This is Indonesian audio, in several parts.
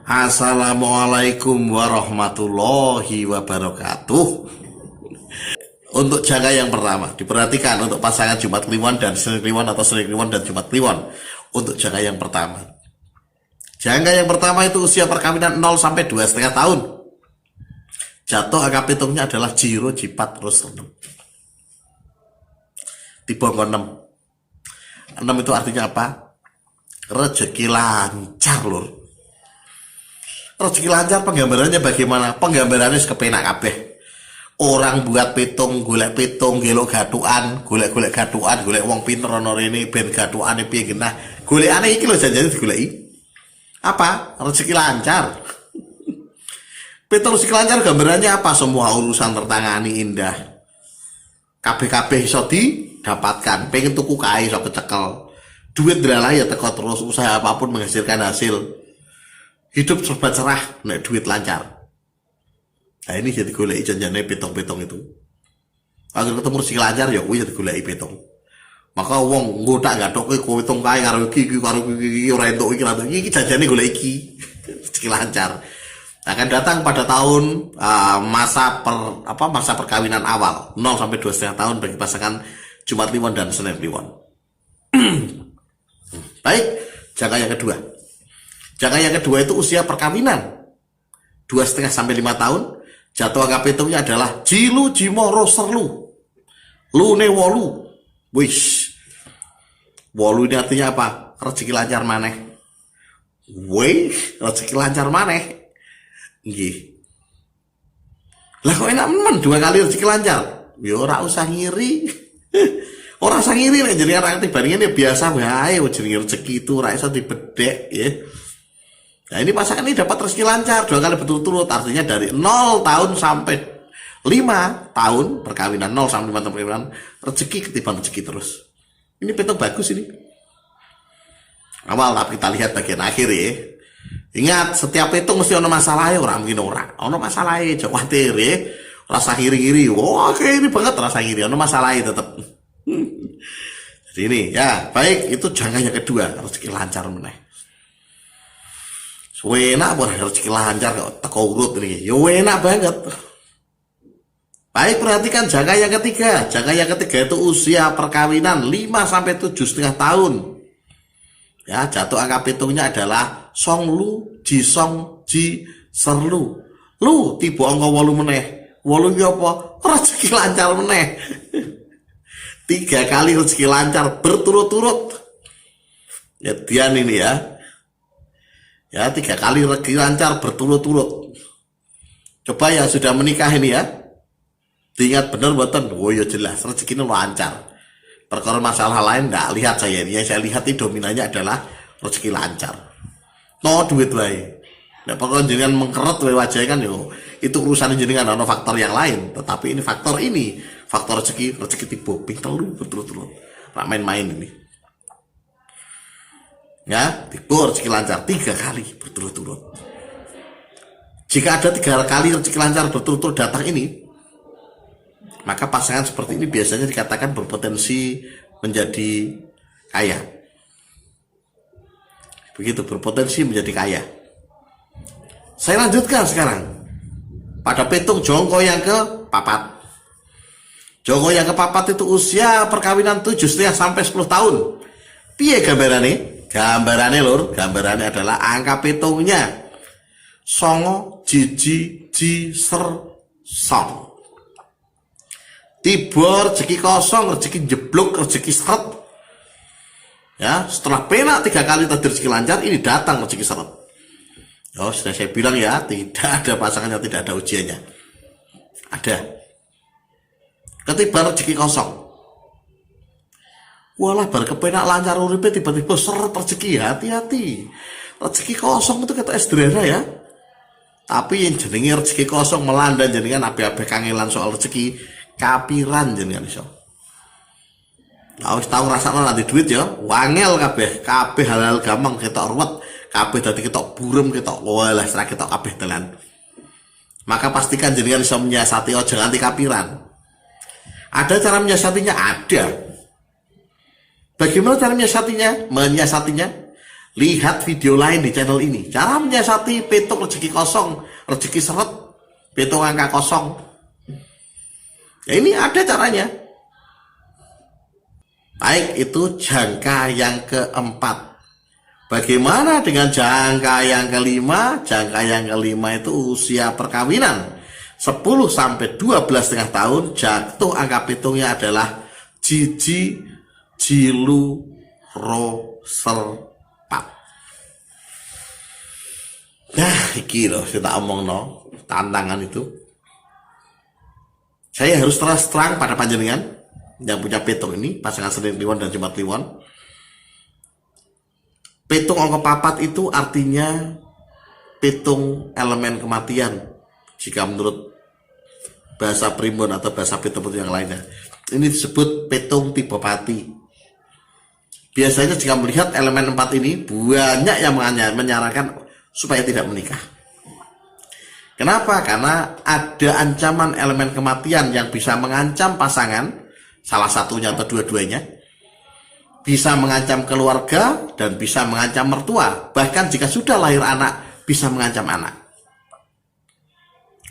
Assalamualaikum warahmatullahi wabarakatuh. Untuk jangka yang pertama, diperhatikan untuk pasangan Jumat Kliwon dan Senin Kliwon atau Senin Kliwon dan Jumat Kliwon. Untuk jangka yang pertama. Jangka yang pertama itu usia perkawinan 0 sampai 2,5 tahun. Jatuh angka pitungnya adalah Jiro Jipat terus 6. Dibongkon 6. 6 itu artinya apa? Rezeki lancar, lur. Rezeki lancar penggambarannya bagaimana? Penggambarannya kepenak kabeh. Orang buat pitung, golek pitung, gelok gatuan, golek gatuan, golek wong pinter ana rene ben gatuane piye genah. Golekane iki lho janjane digoleki. Apa? Rezeki lancar. Pitung rezeki lancar gambarannya apa? Semua urusan tertangani indah. Kabeh-kabeh iso didapatkan. Pengen tuku kae iso kecekel. Duit drala ya teko terus, usaha apapun menghasilkan hasil. Hidup serba cerah, nek duit lancar. Nah ini jadi goleki janjane pitung-pitung itu. Agar ketemu rezeki lancar ya kuwi jadi goleki pitung. Maka wong nggotak gathoke pitung kae karo iki ora entuk iki janjane golek iki. Rezeki lancar. Akan datang pada tahun masa perkawinan awal 0 sampai 2,5 tahun bagi pasangan Jumat Kliwon dan Senin Kliwon. Baik, jangka yang kedua. Jangka yang kedua itu usia perkawinan 2,5 sampai 5 tahun. Jatuh angka pitungnya adalah Jilu Jimoro Serlu. Lune wolu. Wish. Wolu ini artinya apa? Rezeki lancar maneh. Wih, rezeki lancar maneh. Nggih. Lah kok enak men 2 kali rezeki lancar? Ya ora usah ngiri. Ora usah ngiri nek jenengan aktif bandingin ya biasa wae jenenge rezeki itu ora iso dibedhek ya. Nah ini pasangan ini dapat rezeki lancar 2 kali berturut-turut, artinya dari 0 tahun sampai 5 tahun perkawinan, 0 sampai 5 tahun perkawinan, rezeki ketiban rezeki terus. Ini pitung bagus ini. Awal tapi kita lihat bagian akhir ya. Ingat setiap pitung mesti ada masalahnya, orang mungkin orang. Ada masalahnya, jangan khawatir ya. Rasa kiri-kiri, wah kayak ini banget rasa kiri, ada masalahnya tetap. Jadi ini ya baik, itu jangka yang kedua, rezeki lancar meneh. Enak boleh rezeki lancar kok teko urut ini. Ya enak banget. Baik, perhatikan jangka yang ketiga. Jangka yang ketiga itu usia perkawinan 5 sampai 7,5 tahun. Ya, jatuh angka pitungnya adalah Songlu Jisong Ji Serlu. Lu tiba angka 8 meneh. 8 iki apa? Rezeki lancar meneh. 3 kali rezeki lancar berturut-turut. Ya Dian ini ya. Ya 3 kali rezeki lancar berturut-turut. Coba yang sudah menikah ini ya. Diingat benar buatan. Oh ya jelas rezekinya lancar. Perkara masalah lain enggak lihat saya ini. Yang saya lihat ini dominannya adalah rezeki lancar. No duit wae. Nek perkara jenengan mengkeret wae wajah kan yo. Itu urusan jenengan ana faktor yang lain. Tetapi ini faktor rezeki tiba ping 3 berturut-turut. Rak main-main ini. Ya, tiba rezeki lancar 3 kali berturut-turut. Jika ada 3 kali rezeki lancar berturut-turut datang ini, maka pasangan seperti ini biasanya dikatakan berpotensi menjadi kaya. Begitu, berpotensi menjadi kaya. Saya lanjutkan sekarang pada pitung jongko yang ke-4. Jongko yang ke-4 itu usia perkawinan 7,5 sampai 10 tahun. Piye gambarannya? Gambarannya lur, gambarannya adalah angka pitungnya Songo Jiji Ji Ser Song. Tiba rezeki kosong, rezeki jeblok, rezeki seret. Ya, setelah penak 3 kali tadi rezeki lancar, ini datang rezeki seret. Oh, sudah saya bilang ya, tidak ada pasangan yang tidak ada ujiannya. Ada. Ketiba rezeki kosong. Walah bar kepenak lancar uripe tiba-tiba seret rezeki, hati-hati. Rezeki kosong itu kata sederhana ya. Tapi yang jenenge rezeki kosong melanda jenengan ape-ape kangelan soal rezeki kapiran jenengan iso. Nah, wis tau ngrasakno nanti duit ya, wangel kabeh hal-hal gampang ketok ruwet, kabeh dadi ketok burem, ketok walah serak ketok kabeh telan. Maka pastikan jenengan iso menyiasati aja nganti kapiran. Ada cara menyiasatinya? Ada. Bagaimana cara menyiasatinya? Lihat video lain di channel ini. Cara menyiasati petung rezeki kosong, rezeki seret, petung angka kosong. Ya, ini ada caranya. Baik, itu jangka yang keempat. Bagaimana dengan jangka yang kelima? Jangka yang kelima itu usia perkawinan 10 sampai 12,5 tahun. Jatuh angka petungnya adalah Jiji Jilu Ro Serpat. Nah, iki loh kita omong no tantangan itu. Saya harus terang pada panjenengan yang punya petung ini, pasangan Senin Kliwon dan Jumat Kliwon. Petung angka papat itu artinya petung elemen kematian, jika menurut bahasa primbon atau bahasa petung yang lainnya. Ini disebut petung tipe pati. Biasanya jika melihat elemen 4 ini, banyak yang menyarankan supaya tidak menikah. Kenapa? Karena ada ancaman elemen kematian yang bisa mengancam pasangan, salah satunya atau dua-duanya, bisa mengancam keluarga dan bisa mengancam mertua. Bahkan jika sudah lahir anak, bisa mengancam anak.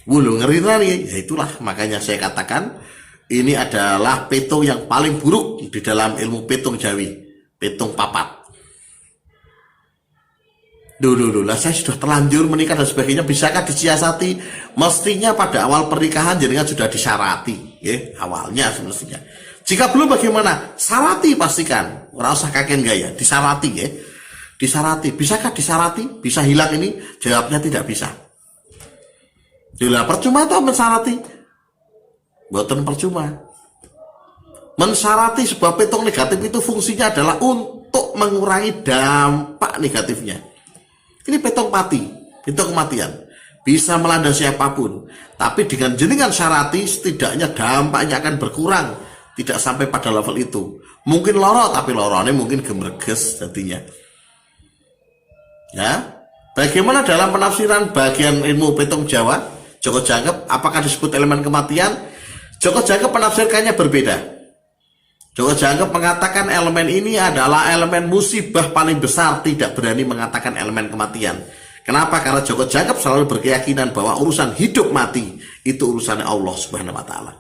Wulu ngeri nih, ya itulah makanya saya katakan ini adalah petung yang paling buruk di dalam ilmu petung Jawi, petung papat. Dulu lah saya sudah terlanjur menikah dan sebagainya, bisakah disiasati? Mestinya pada awal pernikahan jenengan sudah disyarati, ya awalnya semestinya. Jika belum bagaimana? Syarati pastikan, ora usah kakek gaya, disyarati ya. Disyarati, bisakah disyarati? Bisa hilang ini? Jawabnya tidak bisa. Bila percuma atau mensyarati? Buatan percuma. Mensyarati sebuah petung negatif itu fungsinya adalah untuk mengurangi dampak negatifnya. Ini petung mati, petung kematian. Bisa melanda siapapun. Tapi dengan jenengan syarati, setidaknya dampaknya akan berkurang. Tidak sampai pada level itu. Mungkin loro, tapi lorone mungkin gemerges jadinya. Ya, bagaimana dalam penafsiran bagian ilmu petung Jawa, Joko Jangkep, apakah disebut elemen kematian? Joko Jangkep penafsirkannya berbeda. Joko Jangkep mengatakan elemen ini adalah elemen musibah paling besar, tidak berani mengatakan elemen kematian. Kenapa? Karena Joko Jangkep selalu berkeyakinan bahwa urusan hidup mati itu urusannya Allah Subhanahu wa Ta'ala.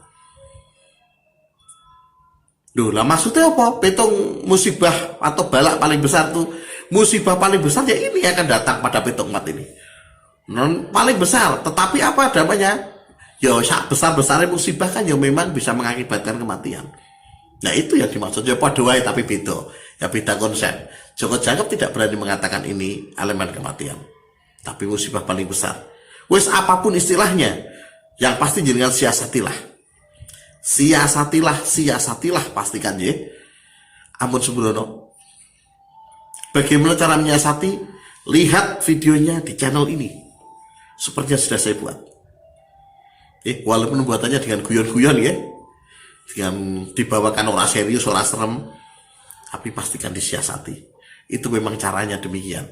Duh, lah maksudnya apa? Petung musibah atau balak paling besar tuh, musibah paling besar ya ini akan datang pada petung mat ini. Non paling besar, tetapi apa namanya? Ya besar-besarnya musibah kan ya memang bisa mengakibatkan kematian. Nah itu yang dimaksud, ya pada wae tapi beda, ya beda konsep. Joko Jangkep tidak berani mengatakan ini elemen kematian, tapi musibah paling besar. Wes apapun istilahnya, yang pasti jenengan siasatilah, siasatilah pastikan ya. Ampun sembrono. Bagaimana cara menyiasati? Lihat videonya di channel ini, seperti yang sudah saya buat. Walaupun buatannya dengan guyon-guyon ya, dengan dibawakan orang serius, orang serem, tapi pastikan disiasati. Itu memang caranya demikian.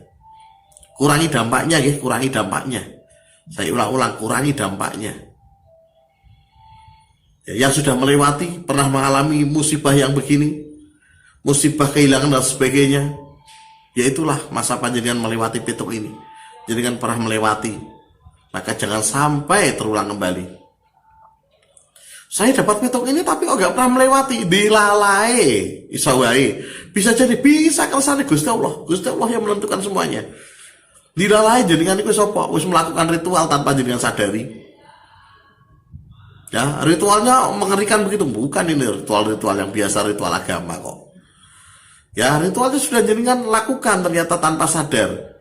Kurangi dampaknya ya, kurangi dampaknya. Saya ulang-ulang, kurangi dampaknya. Ya, yang sudah melewati, pernah mengalami musibah yang begini, musibah kehilangan dan sebagainya, ya itulah masa panjenengan melewati petung ini. Jenengan pernah melewati, maka jangan sampai terulang kembali. Saya dapat petung ini tapi kok gak pernah melewati, dilalai, isawai. Bisa jadi, bisa kersane Gusti Allah. Gusti Allah yang menentukan semuanya. Dilalai jenengan itu sapa? Wis melakukan ritual tanpa jenengan sadari. Ya, ritualnya mengerikan begitu. Bukan ini ritual-ritual yang biasa, ritual agama kok. Ya, ritualnya sudah jenengan lakukan ternyata tanpa sadar.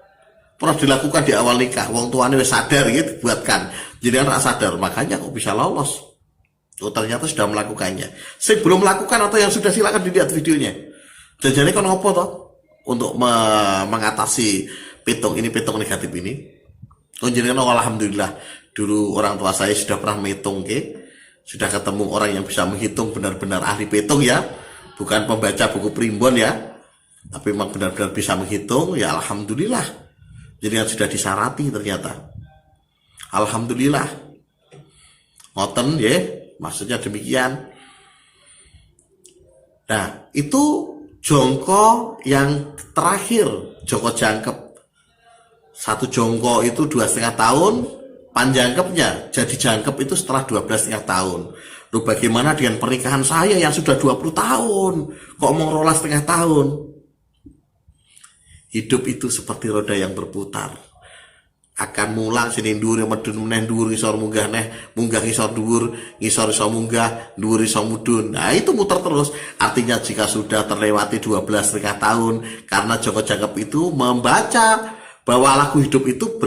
Pernah dilakukan di awal nikah, wong tuane wis sadar gitu, buatkan. Jenengan tak sadar, makanya kok bisa lolos. Oh ternyata sudah melakukannya. Saya belum melakukan atau yang sudah, silakan dilihat videonya. Dan jadi kan apa toh untuk mengatasi petung ini, petung negatif ini. Jenengan alhamdulillah dulu orang tua saya sudah pernah menghitung sudah ketemu orang yang bisa menghitung benar-benar ahli petung ya, bukan pembaca buku primbon ya, tapi memang benar-benar bisa menghitung ya, alhamdulillah. Jenengan sudah disarati ternyata. Alhamdulillah. Ngoten ya. Maksudnya demikian. Nah, itu Jongko yang terakhir, jongko jangkep. Satu jongko itu 2,5 tahun, panjangkepnya jadi jangkep itu setelah 12,5 tahun. Loh, bagaimana dengan pernikahan saya yang sudah 20 tahun? Kok mau 12,5 tahun? Hidup itu seperti roda yang berputar. Akan mulang sini dhuwur medun meneh dhuwur ngisor munggah neh, munggah ngisor dhuwur, ngisor iso munggah, dhuwur iso mudhun. Nah, itu muter terus. Artinya jika sudah terlewati 12,5 tahun, karena Joko Jangkep itu membaca bahwa lagu hidup itu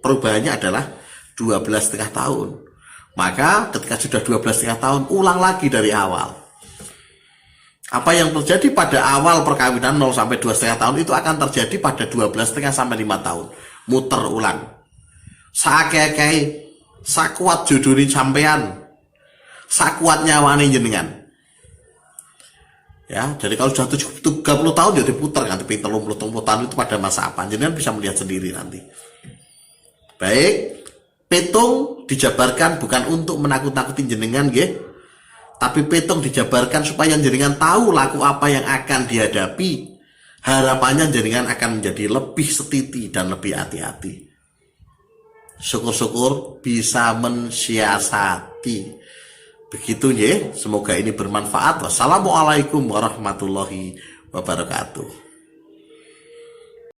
perubahannya adalah 12,5 tahun. Maka ketika sudah 12,5 tahun, ulang lagi dari awal. Apa yang terjadi pada awal perkawinan 0 sampai 2,5 tahun itu akan terjadi pada 12,5 sampai 5 tahun. Muter ulang. Saakeh-akeh, sakuat jodoni sampean, sakuat nyawane jenengan. Ya, jadi kalau sudah 30 tahun jadi putar kan, tapi 30 tahun itu pada masa apa? Jenengan bisa melihat sendiri nanti. Baik, petung dijabarkan bukan untuk menakut-nakuti jenengan nggih, tapi petung dijabarkan supaya jenengan tahu laku apa yang akan dihadapi. Harapannya jenengan akan menjadi lebih setiti dan lebih hati-hati. Syukur-syukur bisa mensiasati. Begitu ya, semoga ini bermanfaat. Wassalamualaikum warahmatullahi wabarakatuh.